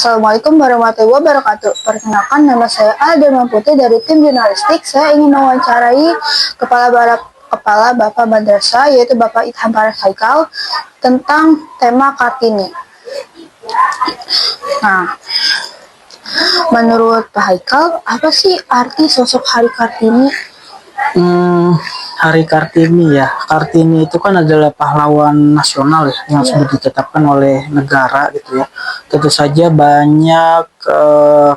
Assalamualaikum warahmatullahi wabarakatuh. Perkenalkan, nama saya Alden Putri dari tim jurnalistik. Saya ingin mewawancarai Kepala Bapak Madrasah, yaitu Bapak Idham Faras Haikal, tentang tema Kartini. Nah, menurut Pak Haikal, apa sih arti sosok Hari Kartini? Hari Kartini ya. Kartini itu kan adalah pahlawan nasional ya, yang sudah ditetapkan oleh negara gitu ya. Tentu saja banyak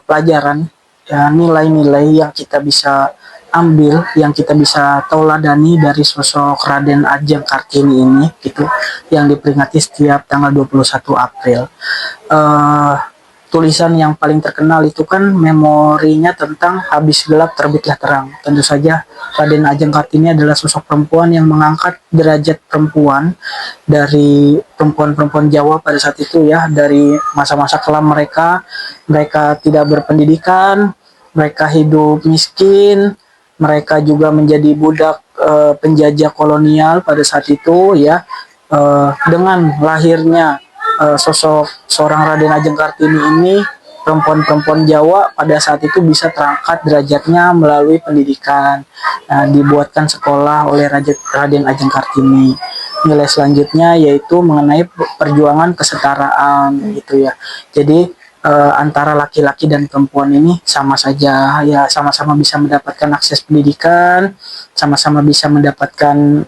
pelajaran ya, nilai-nilai yang kita bisa ambil, yang kita bisa tauladani dari sosok Raden Ajeng Kartini ini gitu, yang diperingati setiap tanggal 21 April. Tulisan yang paling terkenal itu kan memorinya tentang habis gelap terbitlah terang. Tentu saja Raden Ajeng Kartini adalah sosok perempuan yang mengangkat derajat perempuan dari perempuan-perempuan Jawa pada saat itu ya, dari masa-masa kelam mereka tidak berpendidikan, mereka hidup miskin, mereka juga menjadi budak penjajah kolonial pada saat itu ya. Dengan lahirnya sosok seorang Raden Ajeng Kartini ini, perempuan-perempuan Jawa pada saat itu bisa terangkat derajatnya melalui pendidikan. Nah, dibuatkan sekolah oleh Raden Ajeng Kartini. Nilai selanjutnya yaitu mengenai perjuangan kesetaraan gitu ya. Jadi antara laki-laki dan perempuan ini sama saja ya, sama-sama bisa mendapatkan akses pendidikan, sama-sama bisa mendapatkan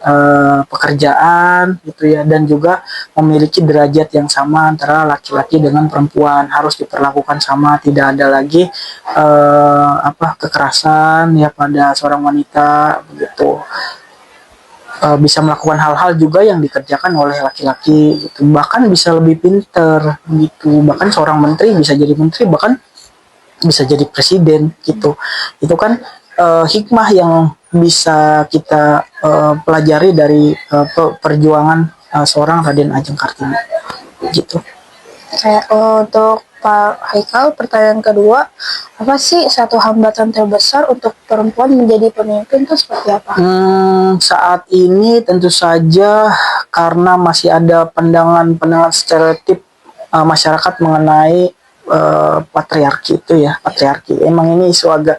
pekerjaan gitu ya, dan juga memiliki derajat yang sama antara laki-laki dengan perempuan, harus diperlakukan sama, tidak ada lagi kekerasan ya pada seorang wanita begitu. Bisa melakukan hal-hal juga yang dikerjakan oleh laki-laki gitu. Bahkan bisa lebih pinter gitu, bahkan seorang menteri bisa jadi menteri, bahkan bisa jadi presiden gitu. Itu kan hikmah yang bisa kita pelajari dari perjuangan seorang Raden Ajeng Kartini gitu. Untuk Pak Haikal, pertanyaan kedua, apa sih satu hambatan terbesar untuk perempuan menjadi pemimpin itu seperti apa? Saat ini tentu saja karena masih ada pandangan stereotip masyarakat mengenai patriarki itu ya, patriarki. Emang ini isu agak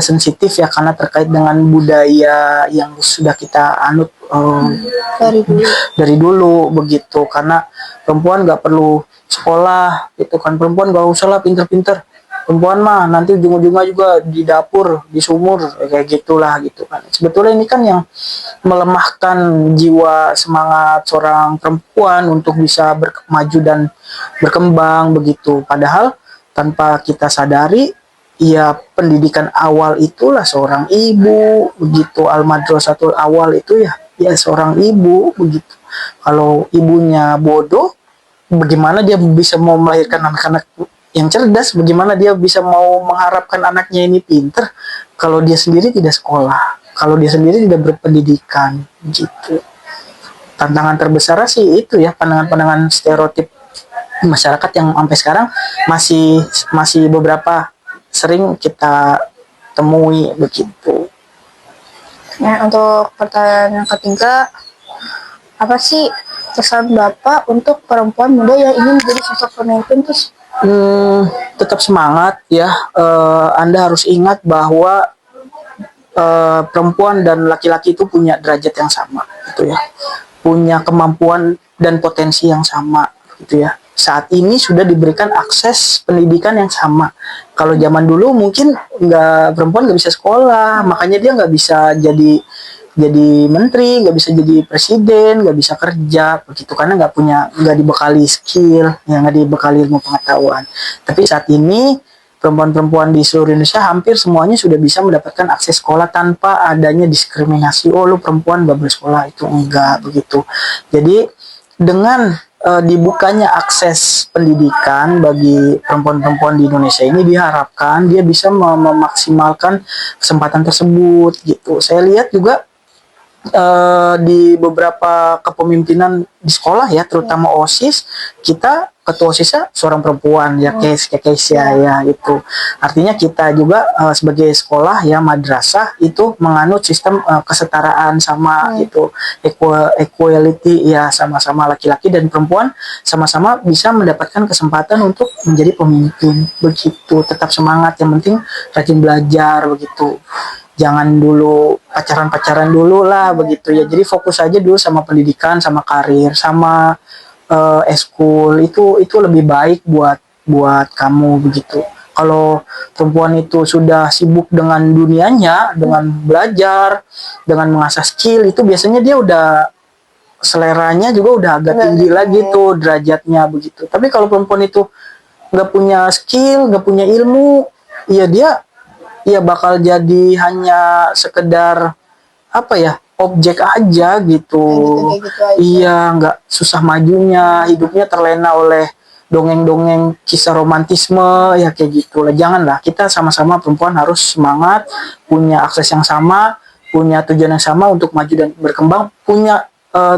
sensitif ya, karena terkait dengan budaya yang sudah kita anut dari dulu begitu. Karena perempuan nggak perlu sekolah gitu kan, perempuan nggak usah lah pinter-pinter, perempuan mah nanti ujung-ujungnya juga di dapur, di sumur, kayak gitulah gitu kan. Sebetulnya ini kan yang melemahkan jiwa semangat seorang perempuan untuk bisa maju dan berkembang begitu. Padahal tanpa kita sadari ya, pendidikan awal itulah seorang ibu begitu. Al-madrasatul awal itu ya seorang ibu begitu. Kalau ibunya bodoh, bagaimana dia bisa mau melahirkan anak-anak yang cerdas? Bagaimana dia bisa mau mengharapkan anaknya ini pinter kalau dia sendiri tidak sekolah, kalau dia sendiri tidak berpendidikan gitu. Tantangan terbesar sih itu ya, pandangan-pandangan stereotip masyarakat yang sampai sekarang masih beberapa sering kita temui begitu. Nah, untuk pertanyaan yang ketiga, apa sih pesan Bapak untuk perempuan muda yang ingin menjadi sosok pemimpin? Terus tetap semangat ya. Anda harus ingat bahwa perempuan dan laki-laki itu punya derajat yang sama gitu ya, punya kemampuan dan potensi yang sama gitu ya. Saat ini sudah diberikan akses pendidikan yang sama. Kalau zaman dulu mungkin perempuan nggak bisa sekolah, makanya dia nggak bisa jadi menteri, nggak bisa jadi presiden, nggak bisa kerja begitu, karena nggak dibekali skill, nggak dibekali ilmu pengetahuan. Tapi saat ini perempuan-perempuan di seluruh Indonesia hampir semuanya sudah bisa mendapatkan akses sekolah tanpa adanya diskriminasi. Oh, lu perempuan nggak bersekolah, itu enggak begitu. Jadi dengan dibukanya akses pendidikan bagi perempuan-perempuan di Indonesia ini, diharapkan dia bisa memaksimalkan kesempatan tersebut gitu. Saya lihat juga di beberapa kepemimpinan di sekolah ya, terutama OSIS, kita ketua OSISnya seorang perempuan ya, Keisha ya itu. Artinya kita juga sebagai sekolah ya madrasah itu menganut sistem kesetaraan sama itu, equality ya, sama-sama laki-laki dan perempuan sama-sama bisa mendapatkan kesempatan untuk menjadi pemimpin begitu. Tetap semangat, yang penting rajin belajar begitu. Jangan dulu pacaran-pacaran dulu lah begitu ya. Jadi fokus aja dulu sama pendidikan, sama karir, sama eskul, itu lebih baik buat buat kamu begitu. Kalau perempuan itu sudah sibuk dengan dunianya, dengan belajar, dengan mengasah skill, itu biasanya dia udah seleranya juga udah agak tinggi lagi tuh derajatnya begitu. Tapi kalau perempuan itu nggak punya skill, nggak punya ilmu, ya dia ya bakal jadi hanya sekedar apa ya, objek aja gitu. Kayak gitu aja. Iya, nggak susah majunya, hidupnya terlena oleh dongeng-dongeng kisah romantisme ya kayak gitu lah. Janganlah, kita sama-sama perempuan harus semangat, punya akses yang sama, punya tujuan yang sama untuk maju dan berkembang, punya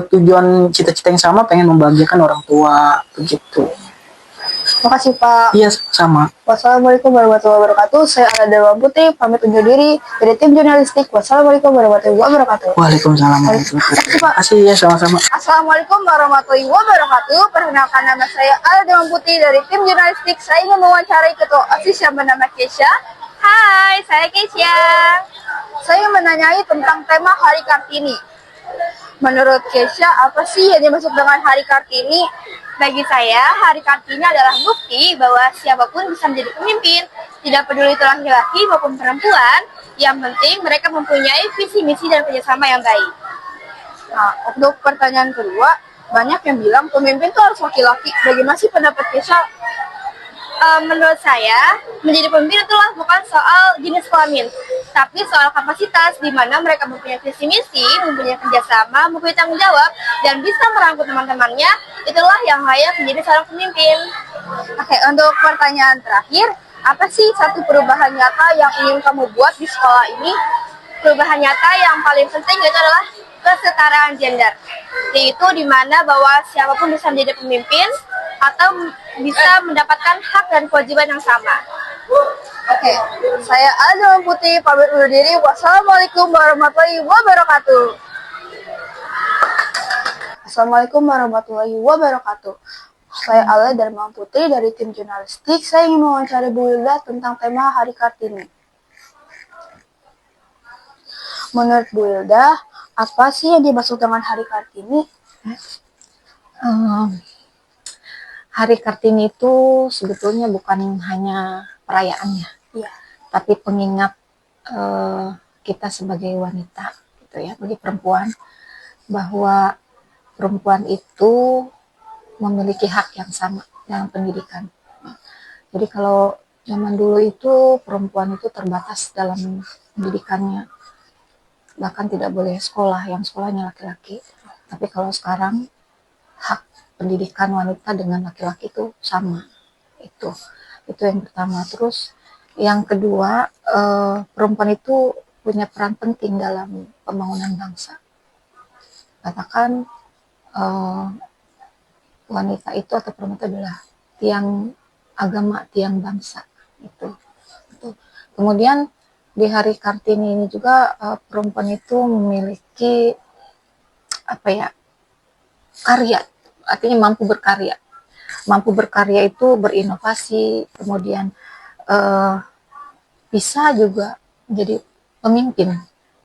tujuan cita-cita yang sama, pengen membahagiakan orang tua begitu. Makasih Pak. Iya, sama. Wassalamualaikum warahmatullahi wabarakatuh. Saya Alada Putri, pamit undur diri dari tim jurnalistik. Wassalamualaikum warahmatullahi wabarakatuh. Waalaikumsalam warahmatullahi wabarakatuh. Makasih Pak. Makasih ya, sama-sama. Assalamualaikum warahmatullahi wabarakatuh. Perkenalkan, nama saya Alda Putri dari tim jurnalistik. Saya ingin mewawancarai ketua OSIS yang bernama Keisha. Hai, saya Keisha. Saya menanyai tentang tema Hari Kartini. Menurut Keisha, apa sih yang dimaksud dengan Hari Kartini? Bagi saya, Hari Kartini adalah bukti bahwa siapapun bisa menjadi pemimpin. Tidak peduli itu laki-laki maupun perempuan, yang penting mereka mempunyai visi misi dan kerjasama yang baik. Nah, untuk pertanyaan kedua, banyak yang bilang pemimpin itu harus laki-laki. Bagaimana sih pendapat Keisha? Menurut saya, menjadi pemimpin itulah bukan soal jenis kelamin, tapi soal kapasitas di mana mereka mempunyai visi misi, mempunyai kerjasama, mempunyai tanggung jawab, dan bisa merangkul teman-temannya. Itulah yang layak menjadi seorang pemimpin. Oke, untuk pertanyaan terakhir, apa sih satu perubahan nyata yang ingin kamu buat di sekolah ini? Perubahan nyata yang paling penting itu adalah kesetaraan gender, yaitu di mana bahwa siapapun bisa menjadi pemimpin atau bisa mendapatkan hak dan kewajiban yang sama. Oke, saya Alda Putri, pamit undur diri. Wassalamualaikum warahmatullahi wabarakatuh. Assalamualaikum warahmatullahi wabarakatuh. Saya Alda Dharma Putri dari tim jurnalistik. Saya ingin mewawancarai Bu Wilda tentang tema Hari Kartini. Menurut Bu Wilda, apa sih yang dimaksud dengan Hari Kartini? Hari Kartini itu sebetulnya bukan hanya perayaannya, tapi pengingat kita sebagai wanita, gitu ya, bagi perempuan, bahwa perempuan itu memiliki hak yang sama dalam pendidikan. Jadi kalau zaman dulu itu perempuan itu terbatas dalam pendidikannya, bahkan tidak boleh sekolah, yang sekolahnya laki-laki. Tapi kalau sekarang hak pendidikan wanita dengan laki-laki itu sama. Itu yang pertama. Terus yang kedua, perempuan itu punya peran penting dalam pembangunan bangsa. Katakan wanita itu atau perempuan itu adalah tiang agama, tiang bangsa. Itu. Kemudian di Hari Kartini ini juga perempuan itu memiliki karya, artinya mampu berkarya. Mampu berkarya itu berinovasi, kemudian bisa juga menjadi pemimpin.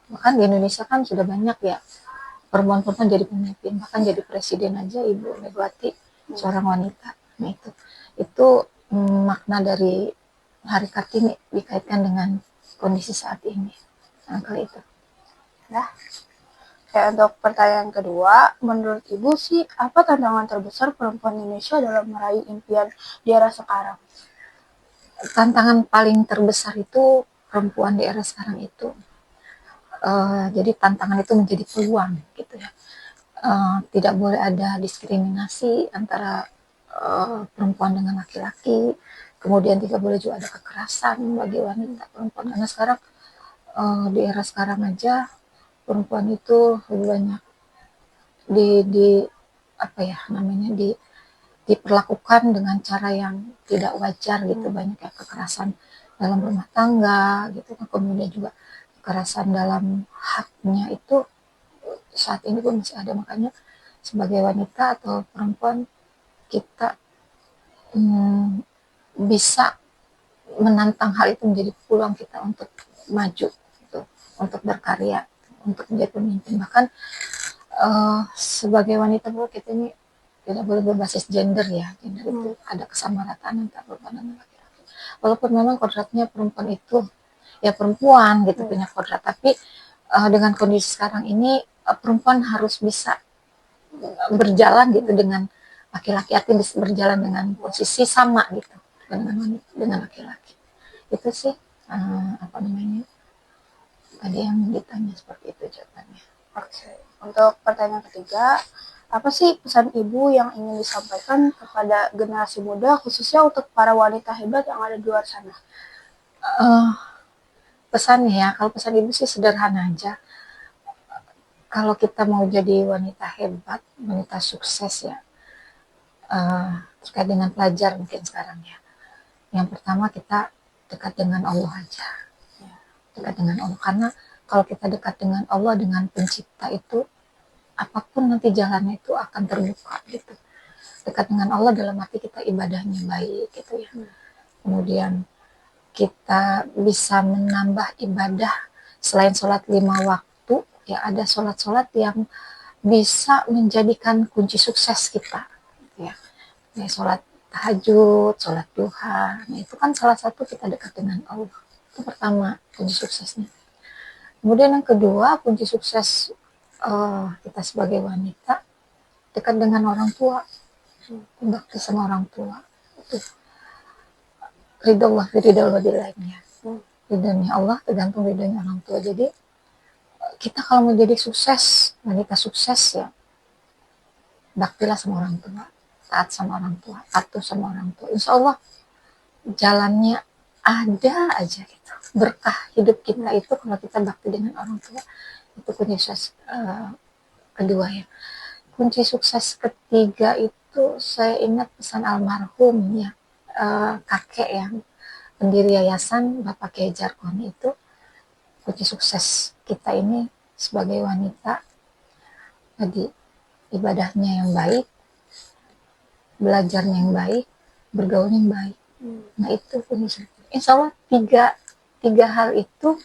Bahkan di Indonesia kan sudah banyak ya perempuan-perempuan jadi pemimpin, bahkan jadi presiden aja Ibu Megawati seorang wanita. Nah itu makna dari Hari Kartini dikaitkan dengan kondisi saat ini. Nah, kali itu. Nah, untuk pertanyaan kedua, menurut Ibu sih, apa tantangan terbesar perempuan Indonesia dalam meraih impian di era sekarang? Tantangan paling terbesar itu perempuan di era sekarang itu. Jadi tantangan itu menjadi peluang, gitu ya. Tidak boleh ada diskriminasi antara perempuan dengan laki-laki. Kemudian tidak boleh juga ada kekerasan bagi wanita perempuan, karena sekarang di era sekarang aja perempuan itu lebih banyak diperlakukan dengan cara yang tidak wajar gitu, banyak ya kekerasan dalam rumah tangga gitu, kemudian juga kekerasan dalam haknya itu saat ini pun masih ada. Makanya sebagai wanita atau perempuan kita bisa menantang hal itu menjadi peluang kita untuk maju gitu, untuk berkarya, untuk menjadi pemimpin. Bahkan sebagai wanita pun kita ini tidak boleh berbasis gender ya. Gender itu ada kesamarataan antara perempuan dan laki-laki. Walaupun memang kodratnya perempuan itu ya perempuan gitu punya kodrat, tapi dengan kondisi sekarang ini perempuan harus bisa berjalan gitu dengan laki-laki, artinya bisa berjalan dengan posisi sama gitu dengan laki-laki. Itu sih apa namanya tadi yang ditanya, seperti itu jawabannya. Oke. Untuk pertanyaan ketiga, apa sih pesan ibu yang ingin disampaikan kepada generasi muda, khususnya untuk para wanita hebat yang ada di luar sana? Pesannya ya, kalau pesan ibu sih sederhana aja. Kalau kita mau jadi wanita hebat, wanita sukses ya, terkait dengan pelajar mungkin sekarang ya. Yang pertama kita dekat dengan Allah aja. Dekat dengan Allah. Karena kalau kita dekat dengan Allah, dengan pencipta itu, apapun nanti jalannya itu akan terbuka gitu. Dekat dengan Allah dalam arti kita ibadahnya baik gitu ya. Kemudian kita bisa menambah ibadah selain sholat 5 waktu, ya ada sholat-sholat yang bisa menjadikan kunci sukses kita. Ya, sholat tahajud, sholat duha, nah itu kan salah satu kita dekat dengan Allah. Itu pertama, kunci suksesnya. Kemudian yang kedua, kunci sukses kita sebagai wanita, dekat dengan orang tua, bakti sama orang tua. Itu ridho Allah, ridho lainnya. Ridhonya Allah tergantung ridhonya orang tua. Jadi kita kalau mau jadi sukses, wanita sukses ya, baktilah sama orang tua, taat sama orang tua, patuh sama orang tua. Insya Allah jalannya ada aja gitu. Berkah hidup kita itu kalau kita bakti dengan orang tua. Itu kunci sukses kedua ya. Kunci sukses ketiga itu saya ingat pesan almarhum ya, kakek yang pendiri yayasan Bapak Kiai Jarkoni itu, kunci sukses kita ini sebagai wanita tadi ibadahnya yang baik, belajarnya yang baik, bergaulnya yang baik. Nah itu kunci sukses. Insya Allah tiga hal itu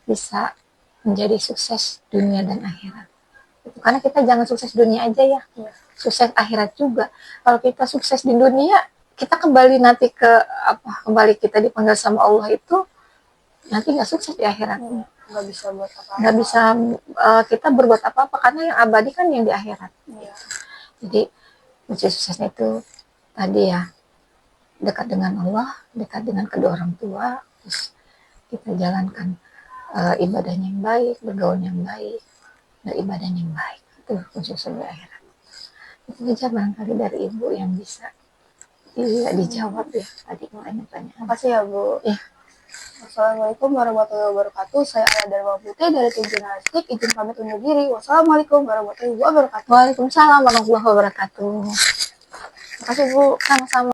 bisa menjadi sukses dunia dan akhirat. Karena kita jangan sukses dunia aja ya, sukses akhirat juga. Kalau kita sukses di dunia, kita kembali nanti ke kembali kita dipanggil sama Allah itu nanti nggak sukses di akhirat. Nggak bisa buat apa-apa. Nggak bisa kita berbuat apa-apa karena yang abadi kan yang di akhirat. Jadi kunci suksesnya itu tadi ya, dekat dengan Allah, dekat dengan kedua orang tua, terus kita jalankan ibadahnya yang baik, bergaulnya yang baik, dan ibadahnya yang baik. Itu kunci sukses di akhirat. Itu aja barangkali dari ibu yang bisa dijawab ya tadi pertanyaan. Makasih ya Bu. Ya. Wassalamualaikum warahmatullahi wabarakatuh. Saya Ala Dharma Putri dari tim jurnalistik. Izin pamit undur diri. Wassalamualaikum warahmatullahi wabarakatuh. Waalaikumsalam warahmatullahi wabarakatuh. Makasih Bu. Sama-sama.